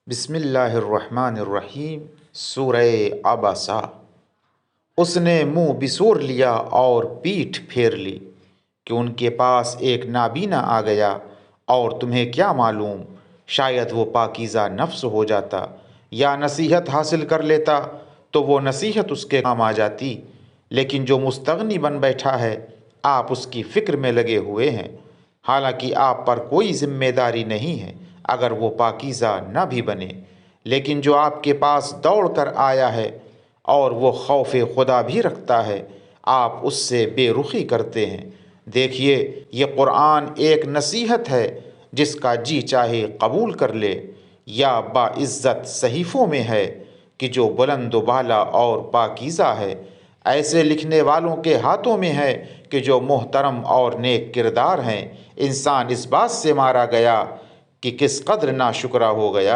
بسم اللہ الرحمن الرحیم۔ سورہ عبسہ۔ اس نے منہ بسور لیا اور پیٹھ پھیر لی کہ ان کے پاس ایک نابینا آ گیا، اور تمہیں کیا معلوم، شاید وہ پاکیزہ نفس ہو جاتا یا نصیحت حاصل کر لیتا تو وہ نصیحت اس کے کام آ جاتی، لیکن جو مستغنی بن بیٹھا ہے آپ اس کی فکر میں لگے ہوئے ہیں، حالانکہ آپ پر کوئی ذمہ داری نہیں ہے اگر وہ پاکیزہ نہ بھی بنے، لیکن جو آپ کے پاس دوڑ کر آیا ہے اور وہ خوف خدا بھی رکھتا ہے، آپ اس سے بے رخی کرتے ہیں۔ دیکھیے، یہ قرآن ایک نصیحت ہے، جس کا جی چاہے قبول کر لے، یا باعزت صحیفوں میں ہے کہ جو بلند و بالا اور پاکیزہ ہے، ایسے لکھنے والوں کے ہاتھوں میں ہے کہ جو محترم اور نیک کردار ہیں۔ انسان اس بات سے مارا گیا کہ کس قدر ناشکرا ہو گیا۔